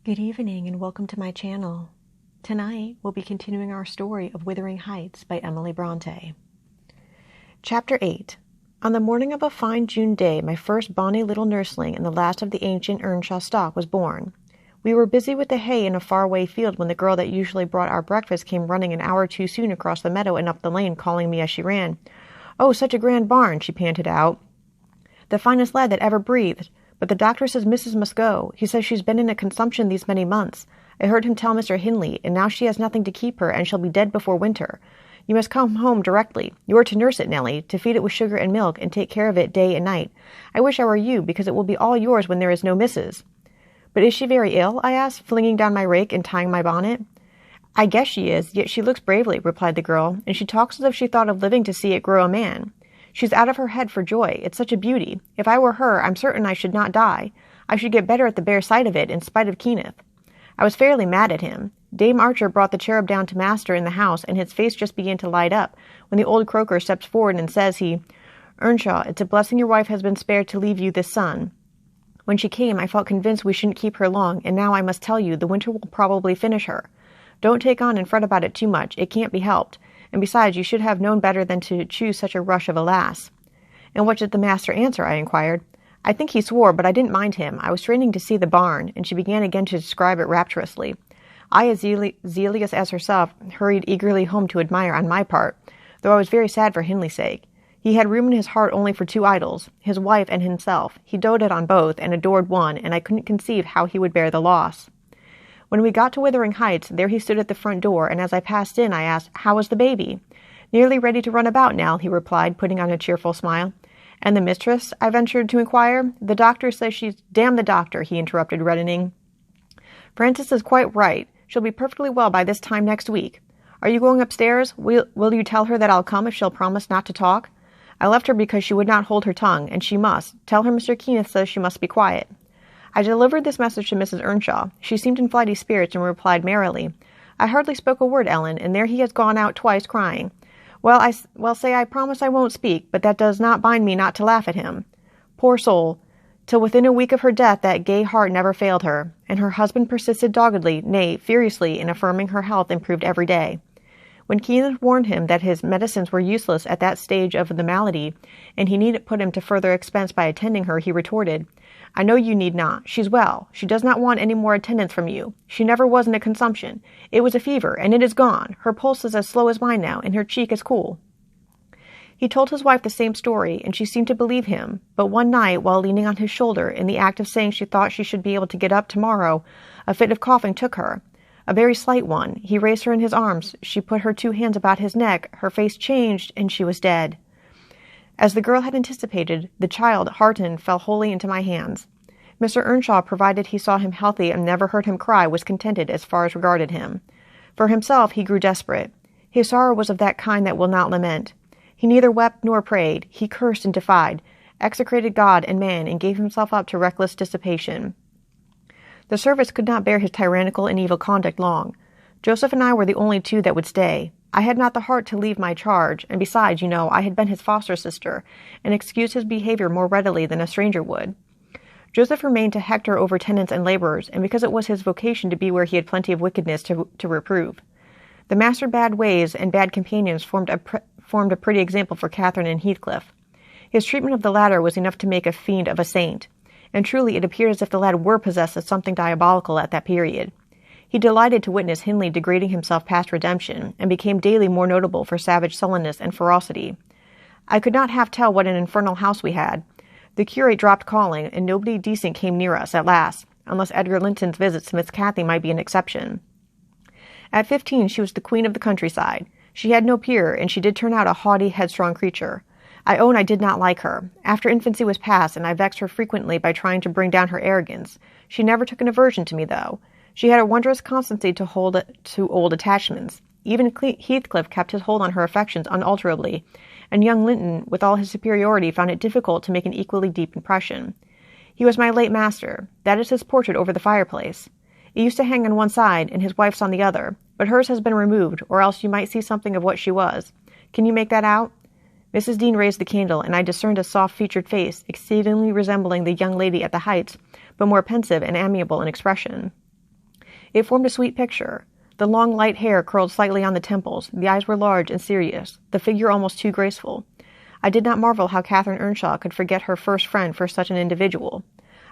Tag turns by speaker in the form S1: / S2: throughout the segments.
S1: Good evening and welcome to my channel. Tonight we'll be continuing our story of Wuthering Heights by Emily Bronte. Chapter 8. On the morning of a fine June day, my first bonny little nursling and the last of the ancient Earnshaw stock was born. We were busy with the hay in a far-away field when the girl that usually brought our breakfast came running an hour too soon across the meadow and up the lane, calling me as she ran. "Oh, such a grand barn," she panted out. "The finest lad that ever breathed. But the doctor says Mrs. must go. He says she's been in a consumption these many months. I heard him tell Mr. Hindley, and now she has nothing to keep her, and she'll be dead before winter. You must come home directly. You are to nurse it, Nellie, to feed it with sugar and milk, and take care of it day and night. I wish I were you, because it will be all yours when there is no Mrs." "But is she very ill?" I asked, flinging down my rake and tying my bonnet. "I guess she is, yet she looks bravely," replied the girl, "and she talks as if she thought of living to see it grow a man. She's out of her head for joy. It's such a beauty. If I were her, I'm certain I should not die. I should get better at the bare sight of it, in spite of Kenneth." I was fairly mad at him. Dame Archer brought the cherub down to master in the house, and his face just began to light up, when the old croaker steps forward and says he, "Earnshaw, it's a blessing your wife has been spared to leave you this son." When she came, I felt convinced we shouldn't keep her long, and now I must tell you, the winter will probably finish her. Don't take on and fret about it too much. It can't be helped. And besides, you should have known better than to choose such a rush of a lass. "And what did the master answer?" I inquired. "I think he swore, but I didn't mind him. I was straining to see the barn," and she began again to describe it rapturously. I, as zealous as herself, hurried eagerly home to admire on my part, though I was very sad for Hindley's sake. He had room in his heart only for two idols, his wife and himself. He doted on both and adored one, and I couldn't conceive how he would bear the loss. When we got to Wuthering Heights, there he stood at the front door, and as I passed in, I asked, "How is the baby?" "Nearly ready to run about now," he replied, putting on a cheerful smile. "And the mistress?" I ventured to inquire. "The doctor says she's—" "Damn the doctor," he interrupted, reddening. "Frances is quite right. She'll be perfectly well by this time next week. Are you going upstairs? Will you tell her that I'll come if she'll promise not to talk? I left her because she would not hold her tongue, and she must. Tell her Mr. Kenneth says she must be quiet." I delivered this message to Mrs. Earnshaw. She seemed in flighty spirits and replied merrily, "I hardly spoke a word, Ellen, and there he has gone out twice crying. Well, say I promise I won't speak, but that does not bind me not to laugh at him. Poor soul! Till within a week of her death that gay heart never failed her, and her husband persisted doggedly, nay, furiously, in affirming her health improved every day. When Kenneth warned him that his medicines were useless at that stage of the malady, and he needn't put him to further expense by attending her, he retorted, "I know you need not. She's well. She does not want any more attendance from you. She never was in a consumption. It was a fever, and it is gone. Her pulse is as slow as mine now, and her cheek as cool." He told his wife the same story, and she seemed to believe him, but one night, while leaning on his shoulder, in the act of saying she thought she should be able to get up tomorrow, a fit of coughing took her. A very slight one. He raised her in his arms. She put her two hands about his neck. Her face changed, and she was dead. As the girl had anticipated, the child, heartened, fell wholly into my hands. Mr. Earnshaw, provided he saw him healthy and never heard him cry, was contented as far as regarded him. For himself, he grew desperate. His sorrow was of that kind that will not lament. He neither wept nor prayed. He cursed and defied, execrated God and man, and gave himself up to reckless dissipation. The service could not bear his tyrannical and evil conduct long. Joseph and I were the only two that would stay. I had not the heart to leave my charge, and besides, you know, I had been his foster sister, and excused his behavior more readily than a stranger would. Joseph remained to hector over tenants and laborers, and because it was his vocation to be where he had plenty of wickedness to reprove. The master bad ways and bad companions formed a pretty example for Catherine and Heathcliff. His treatment of the latter was enough to make a fiend of a saint, and truly it appeared as if the lad were possessed of something diabolical at that period. He delighted to witness Hindley degrading himself past redemption, and became daily more notable for savage sullenness and ferocity. I could not half tell what an infernal house we had. The curate dropped calling, and nobody decent came near us at last, unless Edgar Linton's visits to Miss Cathy might be an exception. At 15, she was the queen of the countryside. She had no peer, and she did turn out a haughty, headstrong creature. I own I did not like her. After infancy was past, and I vexed her frequently by trying to bring down her arrogance. She never took an aversion to me, though. She had a wondrous constancy to old attachments. Even Heathcliff kept his hold on her affections unalterably, and young Linton, with all his superiority, found it difficult to make an equally deep impression. He was my late master. That is his portrait over the fireplace. It used to hang on one side, and his wife's on the other, but hers has been removed, or else you might see something of what she was. Can you make that out? Mrs. Dean raised the candle, and I discerned a soft-featured face, exceedingly resembling the young lady at the Heights, but more pensive and amiable in expression. It formed a sweet picture. The long, light hair curled slightly on the temples, the eyes were large and serious, the figure almost too graceful. I did not marvel how Catherine Earnshaw could forget her first friend for such an individual.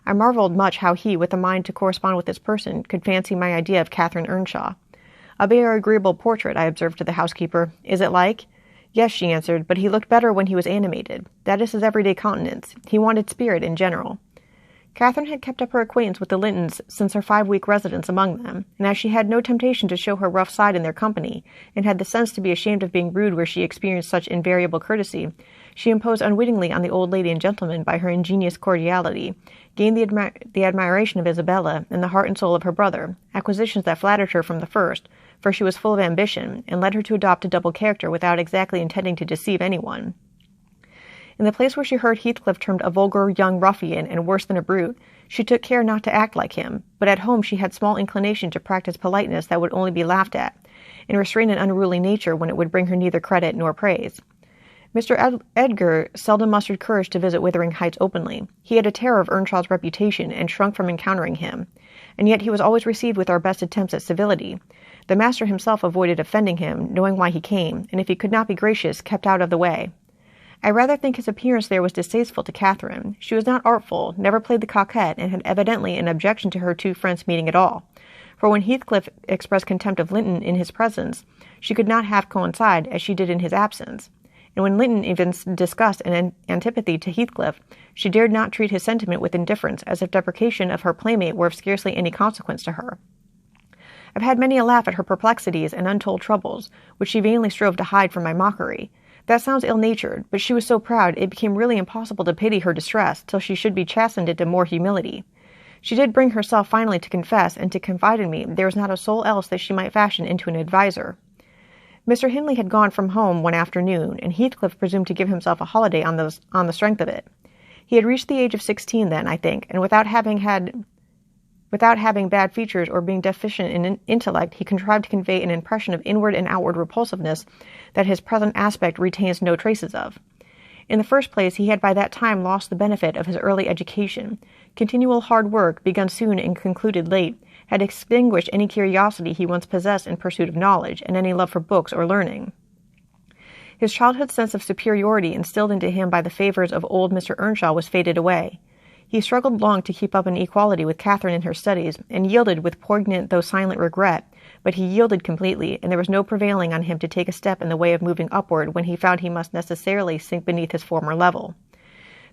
S1: I marveled much how he, with a mind to correspond with this person, could fancy my idea of Catherine Earnshaw. A very agreeable portrait, I observed to the housekeeper. Is it like? Yes, she answered, but he looked better when he was animated. That is his everyday countenance. He wanted spirit in general. Catherine had kept up her acquaintance with the Lintons since her 5-week residence among them, and as she had no temptation to show her rough side in their company, and had the sense to be ashamed of being rude where she experienced such invariable courtesy, she imposed unwittingly on the old lady and gentleman by her ingenious cordiality, gained the admiration of Isabella and the heart and soul of her brother, acquisitions that flattered her from the first, for she was full of ambition, and led her to adopt a double character without exactly intending to deceive anyone. In the place where she heard Heathcliff termed a vulgar young ruffian and worse than a brute, she took care not to act like him, but at home she had small inclination to practice politeness that would only be laughed at, and restrain an unruly nature when it would bring her neither credit nor praise. Mr. Edgar seldom mustered courage to visit Wuthering Heights openly. He had a terror of Earnshaw's reputation, and shrunk from encountering him, and yet he was always received with our best attempts at civility. The master himself avoided offending him, knowing why he came, and if he could not be gracious, kept out of the way. I rather think his appearance there was distasteful to Catherine. She was not artful, never played the coquette, and had evidently an objection to her two friends meeting at all. For when Heathcliff expressed contempt of Linton in his presence, she could not half coincide as she did in his absence. And when Linton evinced disgust and antipathy to Heathcliff, she dared not treat his sentiment with indifference, as if deprecation of her playmate were of scarcely any consequence to her. I've had many a laugh at her perplexities and untold troubles, which she vainly strove to hide from my mockery. That sounds ill-natured, but she was so proud it became really impossible to pity her distress till she should be chastened into more humility. She did bring herself finally to confess and to confide in me there was not a soul else that she might fashion into an adviser. Mr. Hindley had gone from home one afternoon, and Heathcliff presumed to give himself a holiday on the strength of it. He had reached the age of 16 then, I think, and without having bad features or being deficient in intellect, he contrived to convey an impression of inward and outward repulsiveness that his present aspect retains no traces of. In the first place, he had by that time lost the benefit of his early education. Continual hard work, begun soon and concluded late, had extinguished any curiosity he once possessed in pursuit of knowledge, and any love for books or learning. His childhood sense of superiority instilled into him by the favors of old Mr. Earnshaw was faded away. He struggled long to keep up an equality with Catherine in her studies, and yielded with poignant though silent regret, but he yielded completely, and there was no prevailing on him to take a step in the way of moving upward when he found he must necessarily sink beneath his former level.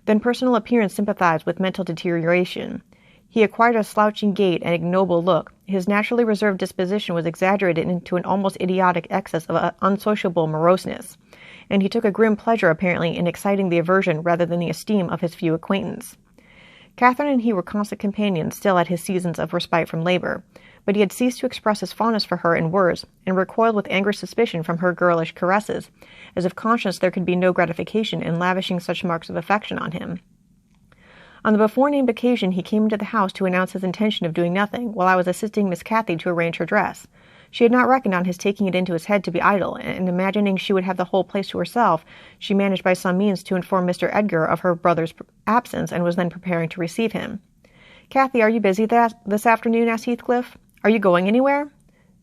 S1: Then personal appearance sympathized with mental deterioration. He acquired a slouching gait and ignoble look. His naturally reserved disposition was exaggerated into an almost idiotic excess of unsociable moroseness, and he took a grim pleasure apparently in exciting the aversion rather than the esteem of his few acquaintance. Catherine and he were constant companions still at his seasons of respite from labor, but he had ceased to express his fondness for her in words, and recoiled with angry suspicion from her girlish caresses, as if conscious there could be no gratification in lavishing such marks of affection on him. On the before-named occasion he came into the house to announce his intention of doing nothing, while I was assisting Miss Cathy to arrange her dress. She had not reckoned on his taking it into his head to be idle, and imagining she would have the whole place to herself, she managed by some means to inform Mr. Edgar of her brother's absence, and was then preparing to receive him. "Cathy, are you busy this afternoon?" asked Heathcliff. "Are you going anywhere?"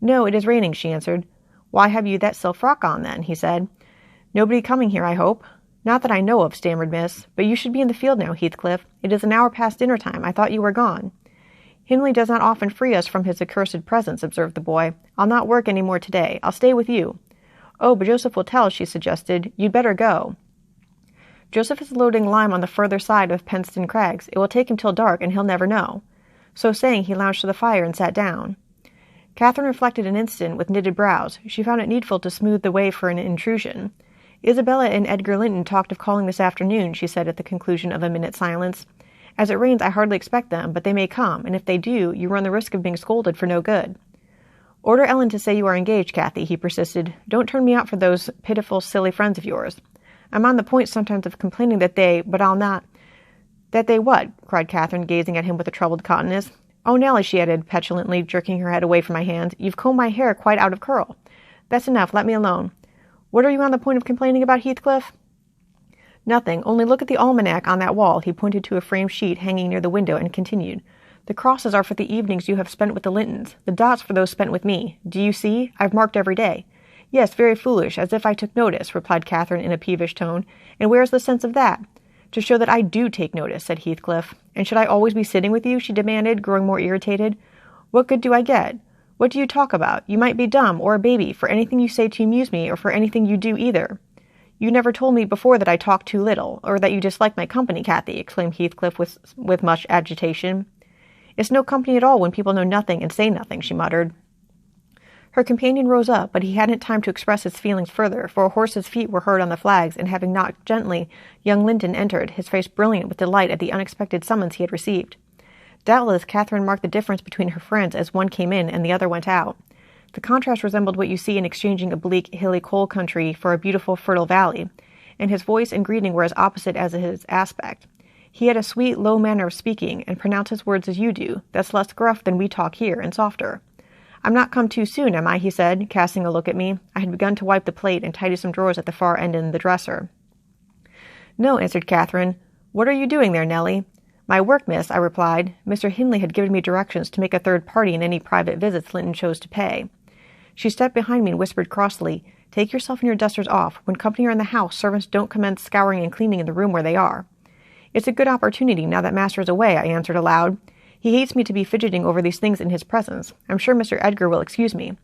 S1: "No, it is raining," she answered. "Why have you that silk frock on, then?" he said. "Nobody coming here, I hope?" "Not that I know of," stammered Miss. "But you should be in the field now, Heathcliff. It is an hour past dinner time. I thought you were gone." "Hindley does not often free us from his accursed presence," observed the boy. "I'll not work any more today. I'll stay with you." "Oh, but Joseph will tell," she suggested. "You'd better go." "Joseph is loading lime on the further side of Penston Crags. It will take him till dark, and he'll never know." So saying, he lounged to the fire and sat down. Catherine reflected an instant with knitted brows. She found it needful to smooth the way for an intrusion. "Isabella and Edgar Linton talked of calling this afternoon," she said at the conclusion of a minute's silence. "As it rains, I hardly expect them, but they may come, and if they do, you run the risk of being scolded for no good." "Order Ellen to say you are engaged, Cathy," he persisted. "Don't turn me out for those pitiful, silly friends of yours. I'm on the point sometimes of complaining but I'll not—" "That they what?" cried Catherine, gazing at him with a troubled countenance. "Oh, Nellie," she added, petulantly, jerking her head away from my hand, "you've combed my hair quite out of curl. That's enough. Let me alone. What are you on the point of complaining about, Heathcliff?" "Nothing. Only look at the almanac on that wall." He pointed to a framed sheet hanging near the window and continued. The crosses are for the evenings you have spent with the Lintons, the dots for those spent with me. Do you see? I've marked every day." "Yes, very foolish, as if I took notice," replied Catherine in a peevish tone. "And where is the sense of that?" "To show that I do take notice," said Heathcliff. "And should I always be sitting with you?" she demanded, growing more irritated. "What good do I get? What do you talk about? You might be dumb or a baby, for anything you say to amuse me, or for anything you do either." "You never told me before that I talk too little, or that you dislike my company, Cathy," exclaimed Heathcliff with much agitation. "It's no company at all when people know nothing and say nothing," she muttered. Her companion rose up, but he hadn't time to express his feelings further, for a horse's feet were heard on the flags, and having knocked gently, young Linton entered, his face brilliant with delight at the unexpected summons he had received. Doubtless, Catherine marked the difference between her friends as one came in and the other went out. The contrast resembled what you see in exchanging a bleak, hilly coal country for a beautiful, fertile valley, and his voice and greeting were as opposite as his aspect. He had a sweet, low manner of speaking, and pronounced his words as you do, that's less gruff than we talk here, and softer. "I'm not come too soon, am I?" he said, casting a look at me. I had begun to wipe the plate and tidy some drawers at the far end in the dresser. "No," answered Catherine. "What are you doing there, Nellie?" "My work, miss," I replied. Mr. Hindley had given me directions to make a third party in any private visits Linton chose to pay. She stepped behind me and whispered crossly, "Take yourself and your dusters off. When company are in the house, servants don't commence scouring and cleaning in the room where they are." "It's a good opportunity, now that master is away," I answered aloud. "He hates me to be fidgeting over these things in his presence. I'm sure Mr. Edgar will excuse me."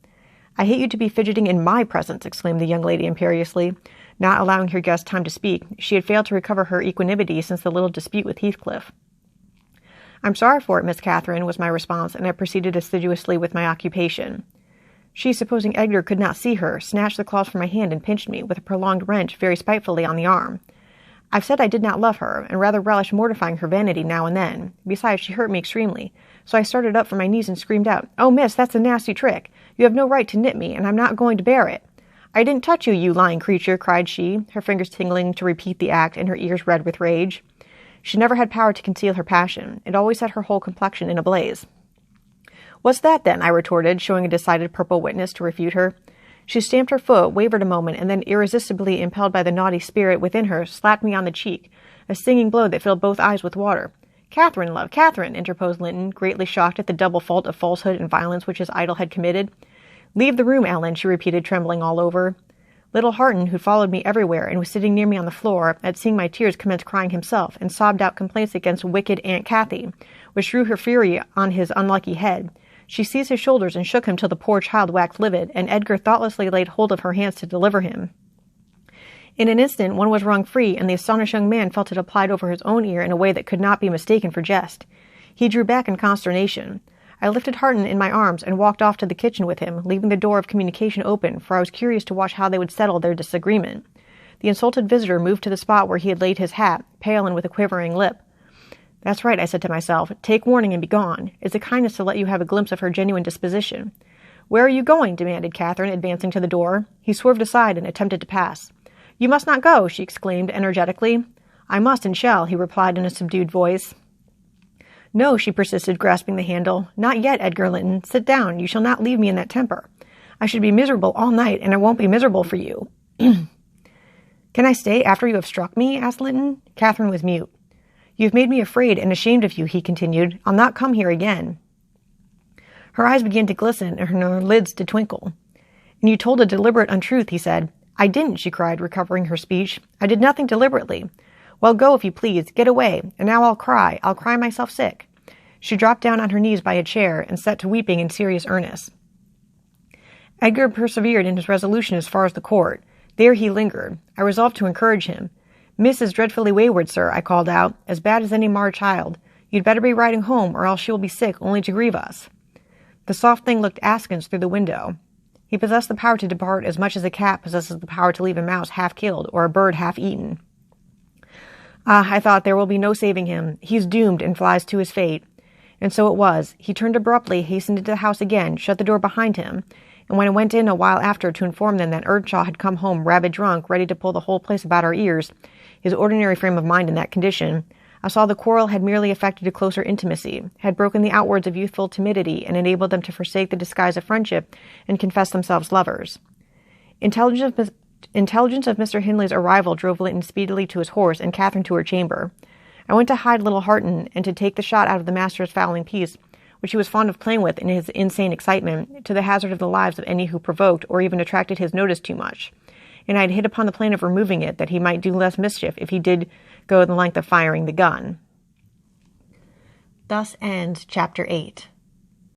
S1: "I hate you to be fidgeting in my presence," exclaimed the young lady imperiously. Not allowing her guest time to speak, she had failed to recover her equanimity since the little dispute with Heathcliff. "I'm sorry for it, Miss Catherine," was my response, and I proceeded assiduously with my occupation. She, supposing Edgar could not see her, snatched the cloth from my hand and pinched me, with a prolonged wrench, very spitefully on the arm. I've said I did not love her, and rather relished mortifying her vanity now and then. Besides, she hurt me extremely, so I started up from my knees and screamed out, "Oh, miss, that's a nasty trick! You have no right to nip me, and I'm not going to bear it." "I didn't touch you, you lying creature," cried she, her fingers tingling to repeat the act, and her ears red with rage. She never had power to conceal her passion. It always set her whole complexion in a blaze. "What's that, then?" I retorted, showing a decided purple witness to refute her. She stamped her foot, wavered a moment, and then, irresistibly impelled by the naughty spirit within her, slapped me on the cheek, a stinging blow that filled both eyes with water. "Catherine, love, Catherine," interposed Linton, greatly shocked at the double fault of falsehood and violence which his idol had committed. "Leave the room, Ellen," she repeated, trembling all over. Little Harton, who followed me everywhere and was sitting near me on the floor, at seeing my tears commenced crying himself, and sobbed out complaints against wicked Aunt Cathy, which drew her fury on his unlucky head. She seized his shoulders and shook him till the poor child waxed livid, and Edgar thoughtlessly laid hold of her hands to deliver him. In an instant one was wrung free, and the astonished young man felt it applied over his own ear in a way that could not be mistaken for jest. He drew back in consternation. I lifted Harton in my arms and walked off to the kitchen with him, leaving the door of communication open, for I was curious to watch how they would settle their disagreement. The insulted visitor moved to the spot where he had laid his hat, pale and with a quivering lip. "That's right," I said to myself. "Take warning and be gone. It's a kindness to let you have a glimpse of her genuine disposition." "Where are you going?" demanded Catherine, advancing to the door. He swerved aside and attempted to pass. "You must not go," she exclaimed energetically. "I must and shall," he replied in a subdued voice. "No," she persisted, grasping the handle. "Not yet, Edgar Linton. Sit down. You shall not leave me in that temper. I should be miserable all night, and I won't be miserable for you." "Can I stay after you have struck me?" asked Linton. Catherine was mute. "You've made me afraid and ashamed of you," he continued. "I'll not come here again." Her eyes began to glisten and her lids to twinkle. "And you told a deliberate untruth," he said. "I didn't," she cried, recovering her speech. "I did nothing deliberately." "Well, go if you please. Get away. And now I'll cry. I'll cry myself sick." She dropped down on her knees by a chair and set to weeping in serious earnest. Edgar persevered in his resolution as far as the court. There he lingered. I resolved to encourage him. "Miss is dreadfully wayward, sir," I called out, "as bad as any marred child. You'd better be riding home, or else she will be sick only to grieve us." The soft thing looked askance through the window. He possessed the power to depart as much as a cat possesses the power to leave a mouse half-killed or a bird half-eaten. "Ah," I thought, "there will be no saving him. He's doomed and flies to his fate." And so it was. He turned abruptly, hastened into the house again, shut the door behind him, and when I went in a while after to inform them that Earnshaw had come home rabid drunk, ready to pull the whole place about our ears, his ordinary frame of mind in that condition, I saw the quarrel had merely effected a closer intimacy, had broken the outwards of youthful timidity, and enabled them to forsake the disguise of friendship and confess themselves lovers. Intelligence of Mr. Hindley's arrival drove Linton speedily to his horse and Catherine to her chamber. I went to hide little Harton and to take the shot out of the master's fowling piece, which he was fond of playing with in his insane excitement, to the hazard of the lives of any who provoked or even attracted his notice too much. And I had hit upon the plan of removing it, that he might do less mischief if he did go the length of firing the gun. Thus ends Chapter 8.